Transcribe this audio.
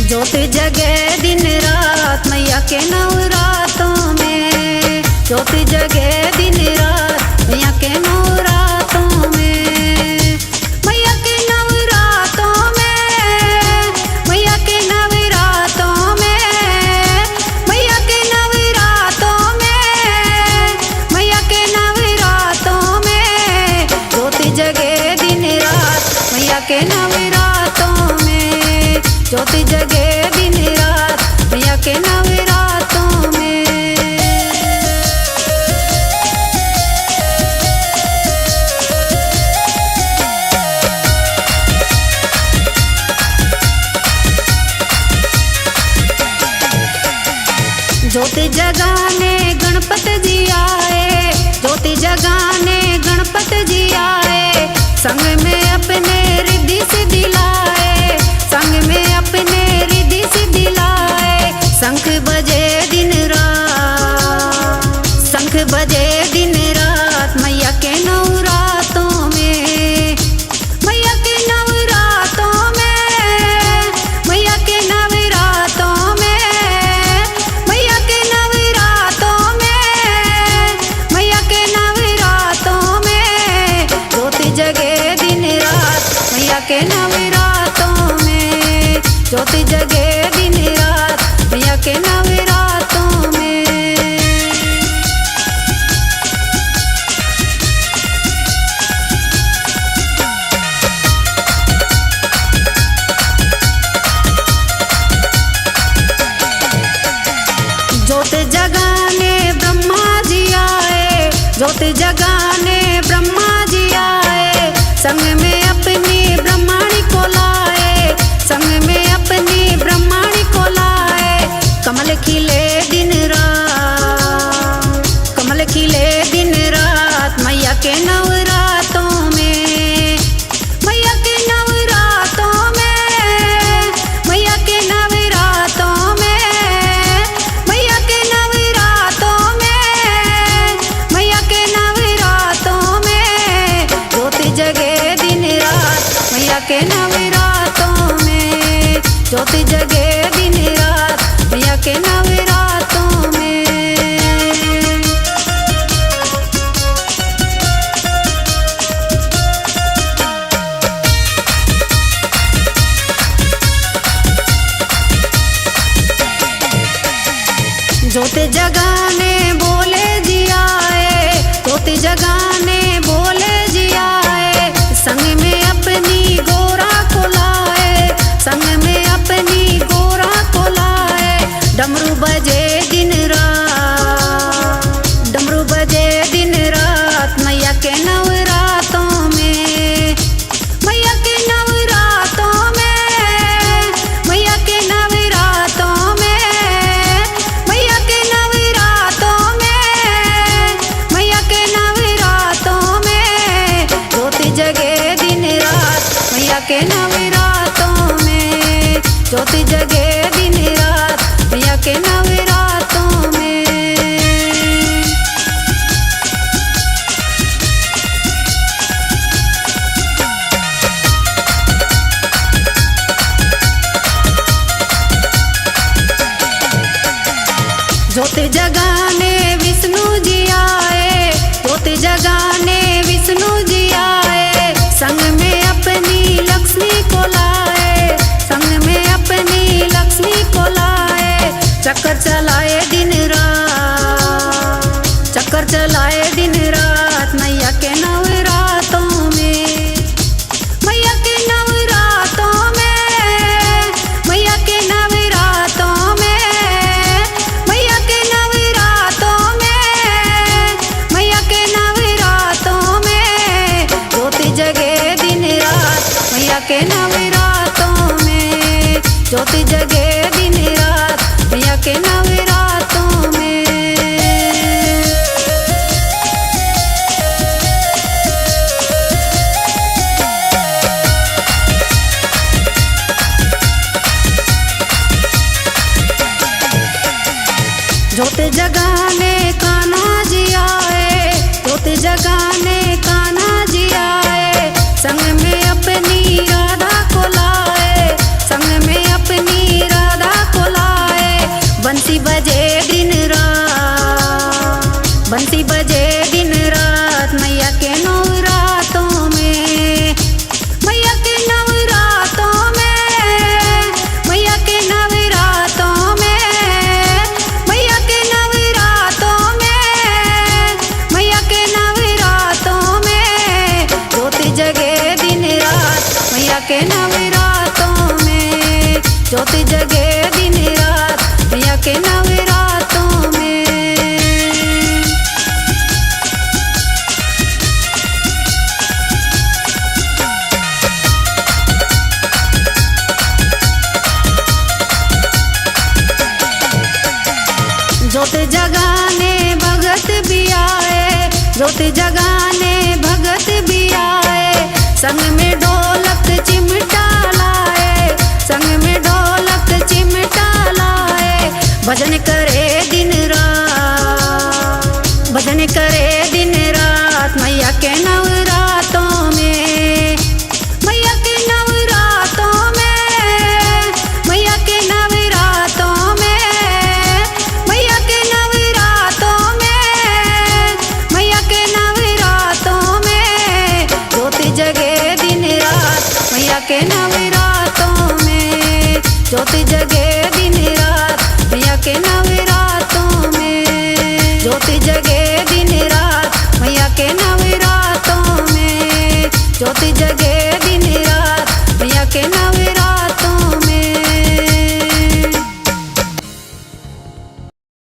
जोत जगे दिन रात मैया के नवरातों में, जोत जगे दिन रात मैया के नवरातों में, मैया के नवरातों में, मैया के नवरातों में, मैया के नवरातों में, मैया के नवरातों में, जोत जगे दिन रात मैया के नवरातों में, जोत जगे दिन रात मैया के नवरातों में। जोत जगाने गणपत जी आए, जोत जगाने गणपत जी आए, संग में अपने रिद्धि सिद्धि लाए, संग में अपने रिद्धि सिद्धि लाए। शंख बजे दिन रात, शंख बजे दिन रात मैया के नवरातों में, मैया के नवरातों में, मैया के नवरातों में, मैया के नवरातों में, मैया के नवरातों में, जोत जगे दिन रात मैया के नवरातों में, जोत जगे दिन रात मैया के नवरातों में। जोत जगाने ब्रह्मा जी आए, जोत जगाने ब्रह्मा जी आए, संग में अपनी ब्रह्माणी को लाए, संग में अपनी ब्रह्माणी को लाए। कमल खिले दिन रात, कमल खिले दिन रात मैया के नवरातों में, मैया के नवरातों में, मैया के नवरातों में, मैया के नवरातों में, मैया के नवरातों में, जोत जगे दिन रात मैया के नवरातों में, जोत जगे दिन रात मैया के नवरातों में। जोत जगाने बोले जी आए, जोत जगाने बोले जी आए, संग में अपनी गोरा को लाए, संग में अपनी गोरा को लाए। डमरू बजे दिन रात, डमरू बजे दिन रात मैया के नवरातों में, मैया के नवरातों में, मैया के नवरातों में, मैया के नवरातों में, मैया के नवरातों में, जोत जगे दिन रात मैया के नवरातों में, जोत जगे दिन रात मैया के नवरातों में। जोत जगाने विष्णु जी आए, जोत जगाने विष्णु जी आए, संग में अपनी लक्ष्मी को लाए, संग में अपनी लक्ष्मी को लाए। चक्कर चलाए दिन रात, चक्कर चलाए दिन रात मैया के नवरातों में, मैया के नवरातों में, मैया के नवरातों में, मैया के नवरातों में, मैया के नवरातों में, जोत जगे दिन रात मैया के नवरातों में, जोत जगे दिन रात मैया के नवरातों में। जोत जगाने कान्हा जी आए, जोत जगाने कान्हा जी आए, संग में अपनी राधा को लाए, संग में अपनी राधा ज्योति जगे दिन रात मैया के नवरातों में। ज्योति जगाने भगत भी आए, ज्योति जगाने भगत भी आए, संग में ढोलक चिमटा लाए, संग में ढोलक चिमटा लाए, भजन करे दिन रात, भजन करे दिन रात मैया के नवरातों में, मैया के नवरातों में, मैया के नवरातों में, मैया के नवरातों में, मैया के नवरातों में, ज्योति जगे दिन रात मैया के नवरातों में, ज्योति जगे